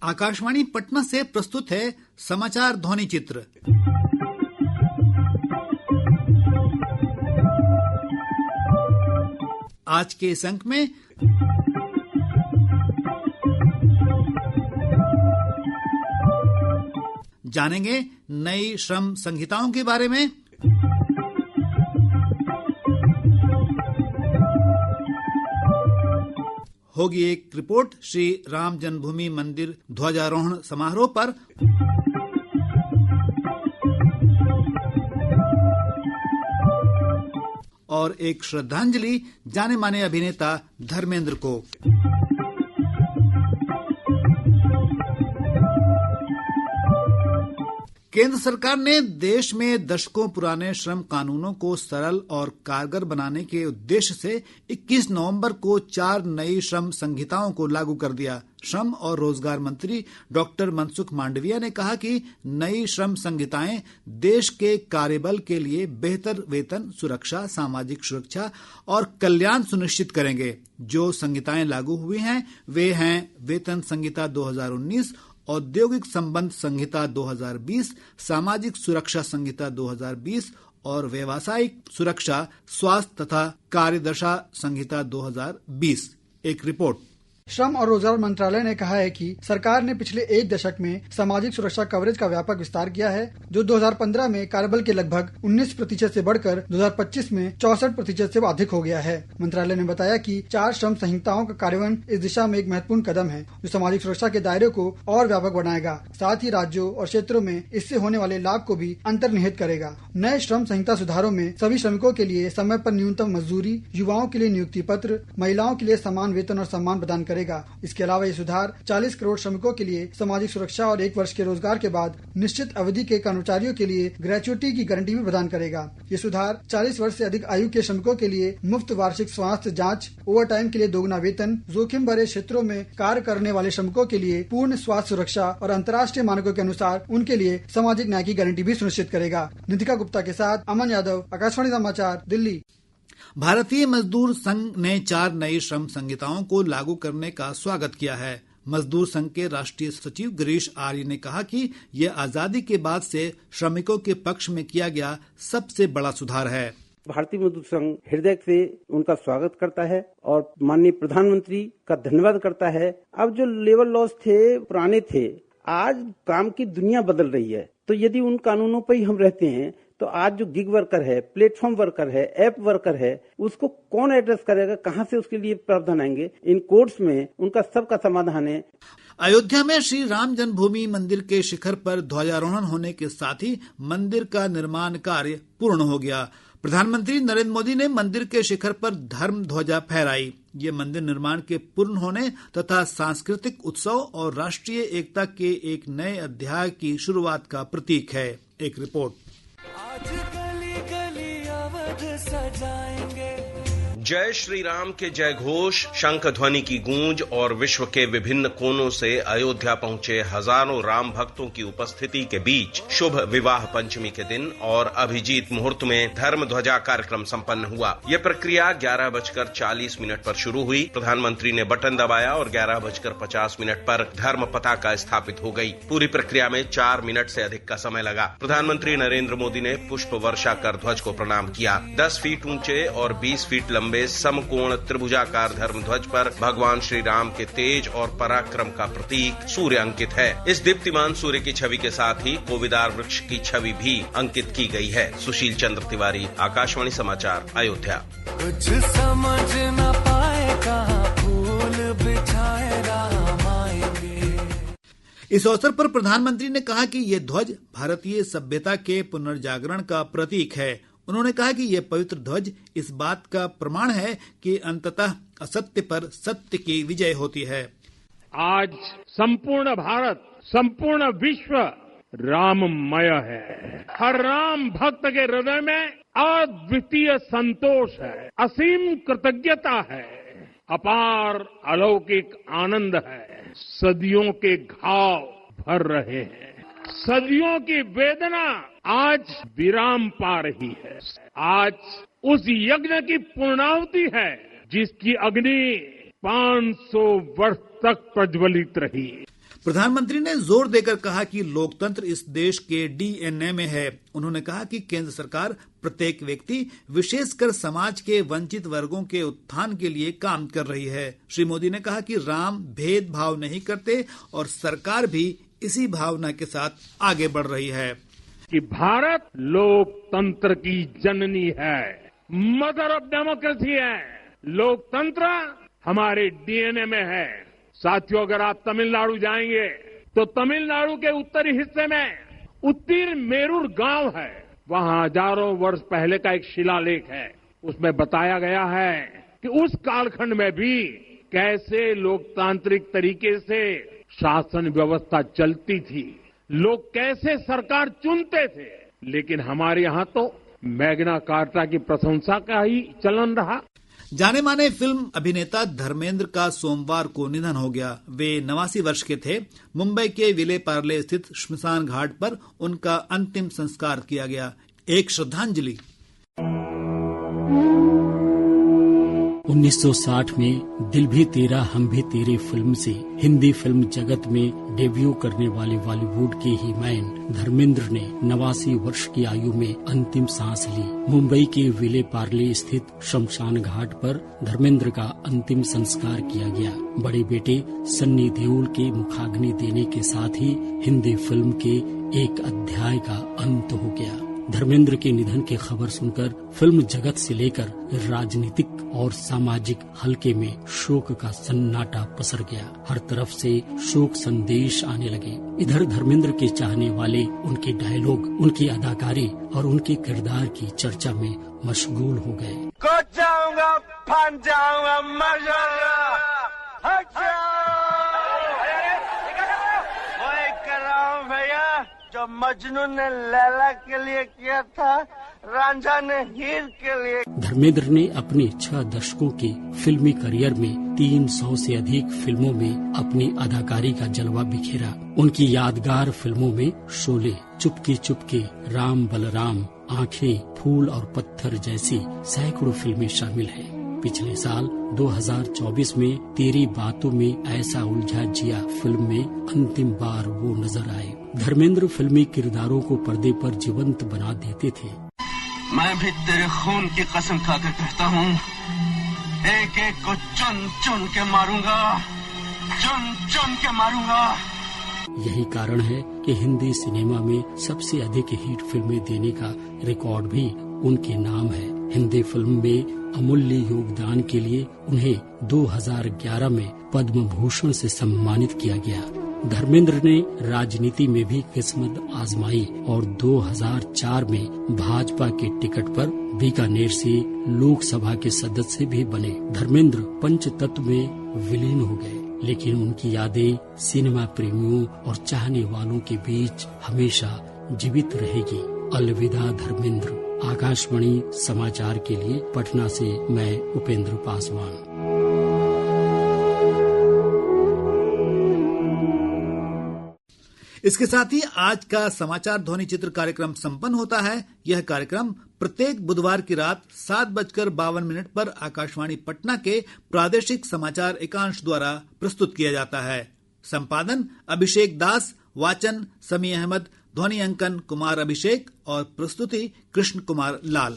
आकाशवाणी पटना से प्रस्तुत है समाचार ध्वनि चित्र। आज के इस अंक में जानेंगे नई श्रम संहिताओं के बारे में, होगी एक रिपोर्ट श्री राम जन्मभूमि मंदिर ध्वजारोहण समारोह पर, और एक श्रद्धांजलि जाने माने अभिनेता धर्मेंद्र को। केंद्र सरकार ने देश में दशकों पुराने श्रम कानूनों को सरल और कारगर बनाने के उद्देश्य से 21 नवंबर को 4 नई श्रम संहिताओं को लागू कर दिया। श्रम और रोजगार मंत्री डॉक्टर मनसुख मांडविया ने कहा कि नई श्रम संहिताएं देश के कार्यबल के लिए बेहतर वेतन, सुरक्षा, सामाजिक सुरक्षा और कल्याण सुनिश्चित करेंगे। जो संहिताएं लागू हुई हैं वे हैं वेतन संहिता 2019, औद्योगिक संबंध संहिता 2020, सामाजिक सुरक्षा संहिता 2020 और व्यावसायिक सुरक्षा, स्वास्थ्य तथा कार्यदशा संहिता 2020। एक रिपोर्ट। श्रम और रोजगार मंत्रालय ने कहा है कि सरकार ने पिछले एक दशक में सामाजिक सुरक्षा कवरेज का व्यापक विस्तार किया है, जो 2015 में कार्यबल के लगभग 19% से बढ़कर 2025 में 64% से अधिक हो गया है। मंत्रालय ने बताया कि 4 श्रम संहिताओं का कार्यान्वयन इस दिशा में एक महत्वपूर्ण कदम है, जो सामाजिक सुरक्षा के दायरे को और व्यापक बनाएगा, साथ ही राज्यों और क्षेत्रों में इससे होने वाले लाभ को भी अंतर्निहित करेगा। नए श्रम संहिता सुधारों में सभी श्रमिकों के लिए समय पर न्यूनतम मजदूरी, युवाओं के लिए नियुक्ति पत्र, महिलाओं के लिए समान वेतन और सम्मान प्रदान करेगा। इसके अलावा ये सुधार 40 करोड़ श्रमिकों के लिए सामाजिक सुरक्षा और 1 वर्ष के रोजगार के बाद निश्चित अवधि के कर्मचारियों के लिए ग्रेच्युटी की गारंटी भी प्रदान करेगा। ये सुधार 40 वर्ष से अधिक आयु के श्रमिकों के लिए मुफ्त वार्षिक स्वास्थ्य जांच, ओवरटाइम के लिए दोगुना वेतन, जोखिम भरे क्षेत्रों में कार्य करने वाले श्रमिकों के लिए पूर्ण स्वास्थ्य सुरक्षा और अंतर्राष्ट्रीय मानकों के अनुसार उनके लिए सामाजिक न्याय की गारंटी भी सुनिश्चित करेगा। निधिका गुप्ता के साथ अमन यादव, आकाशवाणी समाचार, दिल्ली। भारतीय मजदूर संघ ने 4 नई श्रम संहिताओं को लागू करने का स्वागत किया है। मजदूर संघ के राष्ट्रीय सचिव गिरीश आर्य ने कहा कि यह आजादी के बाद से श्रमिकों के पक्ष में किया गया सबसे बड़ा सुधार है। भारतीय मजदूर संघ हृदय से उनका स्वागत करता है और माननीय प्रधानमंत्री का धन्यवाद करता है। अब जो लेबर लॉज थे, पुराने थे, आज काम की दुनिया बदल रही है, तो यदि उन कानूनों पर ही हम रहते हैं तो आज जो गिग वर्कर है, प्लेटफॉर्म वर्कर है, ऐप वर्कर है, उसको कौन एड्रेस करेगा, कहां से उसके लिए प्रावधान आएंगे? इन कोर्ट्स में उनका सबका समाधान है। अयोध्या में श्री राम जन्मभूमि मंदिर के शिखर पर ध्वजारोहण होने के साथ ही मंदिर का निर्माण कार्य पूर्ण हो गया। प्रधानमंत्री नरेंद्र मोदी ने मंदिर के शिखर पर धर्म ध्वजा फहराई। ये मंदिर निर्माण के पूर्ण होने तथा सांस्कृतिक उत्सव और राष्ट्रीय एकता के एक नए अध्याय की शुरुआत का प्रतीक है। एक रिपोर्ट। आज गली गली अवध सजाएंगे। जय श्री राम के जय घोष, शंख ध्वनि की गूंज और विश्व के विभिन्न कोनों से अयोध्या पहुंचे हजारों राम भक्तों की उपस्थिति के बीच शुभ विवाह पंचमी के दिन और अभिजीत मुहूर्त में धर्म ध्वजा कार्यक्रम संपन्न हुआ। यह प्रक्रिया 11:40 पर शुरू हुई। प्रधानमंत्री ने बटन दबाया और 11:50 पर धर्म पताका स्थापित हो गई। पूरी प्रक्रिया में 4 मिनट से अधिक का समय लगा। प्रधानमंत्री नरेंद्र मोदी ने पुष्प वर्षा कर ध्वज को प्रणाम किया। 10 फीट ऊंचे और 20 फीट लंबे समकोण त्रिभुजाकार धर्म ध्वज पर भगवान श्री राम के तेज और पराक्रम का प्रतीक सूर्य अंकित है। इस दीप्तिमान सूर्य की छवि के साथ ही कोविदार वृक्ष की छवि भी अंकित की गई है। सुशील चंद्र तिवारी, आकाशवाणी समाचार, अयोध्या। कुछ समझ न पाए कहां फूल बिछाए राम आएंगे। इस अवसर पर प्रधानमंत्री ने कहा कि ये ध्वज भारतीय सभ्यता के पुनर्जागरण का प्रतीक है। उन्होंने कहा कि यह पवित्र ध्वज इस बात का प्रमाण है कि अंततः असत्य पर सत्य की विजय होती है। आज संपूर्ण भारत, संपूर्ण विश्व राममय है। हर राम भक्त के हृदय में अद्वितीय संतोष है, असीम कृतज्ञता है, अपार अलौकिक आनंद है। सदियों के घाव भर रहे हैं, सदियों की वेदना आज विराम पा रही है। आज उस यज्ञ की पूर्णाहुति है जिसकी अग्नि 500 वर्ष तक प्रज्वलित रही। प्रधानमंत्री ने जोर देकर कहा कि लोकतंत्र इस देश के डीएनए में है। उन्होंने कहा कि केंद्र सरकार प्रत्येक व्यक्ति, विशेषकर समाज के वंचित वर्गों के उत्थान के लिए काम कर रही है। श्री मोदी ने कहा कि राम भेदभाव नहीं करते और सरकार भी इसी भावना के साथ आगे बढ़ रही है कि भारत लोकतंत्र की जननी है, मदर ऑफ डेमोक्रेसी है। लोकतंत्र हमारे डीएनए में है। साथियों, अगर आप तमिलनाडु जाएंगे तो तमिलनाडु के उत्तरी हिस्से में उत्तीरमेरूर गांव है। वहां हजारों वर्ष पहले का एक शिलालेख है। उसमें बताया गया है कि उस कालखंड में भी कैसे लोकतांत्रिक तरीके से शासन व्यवस्था चलती थी, लोग कैसे सरकार चुनते थे। लेकिन हमारे यहां तो मैग्ना कार्टा की प्रशंसा का ही चलन रहा। जाने माने फिल्म अभिनेता धर्मेंद्र का सोमवार को निधन हो गया। वे 89 वर्ष के थे। मुंबई के विले पार्ले स्थित श्मशान घाट पर उनका अंतिम संस्कार किया गया। एक श्रद्धांजलि। 1960 में दिल भी तेरा हम भी तेरे फिल्म से हिंदी फिल्म जगत में डेब्यू करने वाले बॉलीवुड के हीमैन धर्मेंद्र ने 89 वर्ष की आयु में अंतिम सांस ली। मुंबई के विले पार्ले स्थित शमशान घाट पर धर्मेंद्र का अंतिम संस्कार किया गया। बड़े बेटे सन्नी देओल के मुखाग्नि देने के साथ ही हिंदी फिल्म के एक अध्याय का अंत हो गया। धर्मेंद्र के निधन की खबर सुनकर फिल्म जगत से लेकर राजनीतिक और सामाजिक हलके में शोक का सन्नाटा पसर गया। हर तरफ से शोक संदेश आने लगे। इधर धर्मेंद्र के चाहने वाले उनके डायलॉग, उनकी अदाकारी और उनके किरदार की चर्चा में मशगूल हो गए। जाऊंगा, फन जाऊंगा, मर जाऊंगा, वही कर रहा हूँ भैया जो मजनू ने लैला के लिए किया था, रांझा ने हीर के लिए। धर्मेंद्र ने अपने 6 दशकों के फिल्मी करियर में 300 से अधिक फिल्मों में अपनी अदाकारी का जलवा बिखेरा। उनकी यादगार फिल्मों में शोले, चुपके चुपके, राम बलराम, आंखें, फूल और पत्थर जैसी सैकड़ों फिल्में शामिल हैं। पिछले साल 2024 में तेरी बातों में ऐसा उलझा जिया फिल्म में अंतिम बार वो नजर आए। धर्मेंद्र फिल्मी किरदारों को पर्दे पर जीवंत बना देते थे। मैं भी तेरे खून की कसम खाकर कहता हूँ, एक एक को चुन चुन के मारूंगा, चुन चुन के मारूंगा। यही कारण है कि हिंदी सिनेमा में सबसे अधिक हिट फिल्में देने का रिकॉर्ड भी उनके नाम है। हिंदी फिल्म में अमूल्य योगदान के लिए उन्हें 2011 में पद्म भूषण से सम्मानित किया गया। धर्मेंद्र ने राजनीति में भी किस्मत आजमाई और 2004 में भाजपा के टिकट पर बीकानेर से लोकसभा के सदस्य भी बने। धर्मेंद्र पंचतत्व में विलीन हो गए, लेकिन उनकी यादें सिनेमा प्रेमियों और चाहने वालों के बीच हमेशा जीवित रहेगी। अलविदा धर्मेंद्र। आकाशवाणी समाचार के लिए पटना से मैं उपेंद्र पासवान। इसके साथ ही आज का समाचार ध्वनि चित्र कार्यक्रम संपन्न होता है। यह कार्यक्रम प्रत्येक बुधवार की रात 7:52 पर आकाशवाणी पटना के प्रादेशिक समाचार एकांश द्वारा प्रस्तुत किया जाता है। संपादन अभिषेक दास, वाचन समी अहमद, ध्वनि अंकन कुमार अभिषेक और प्रस्तुति कृष्ण कुमार लाल।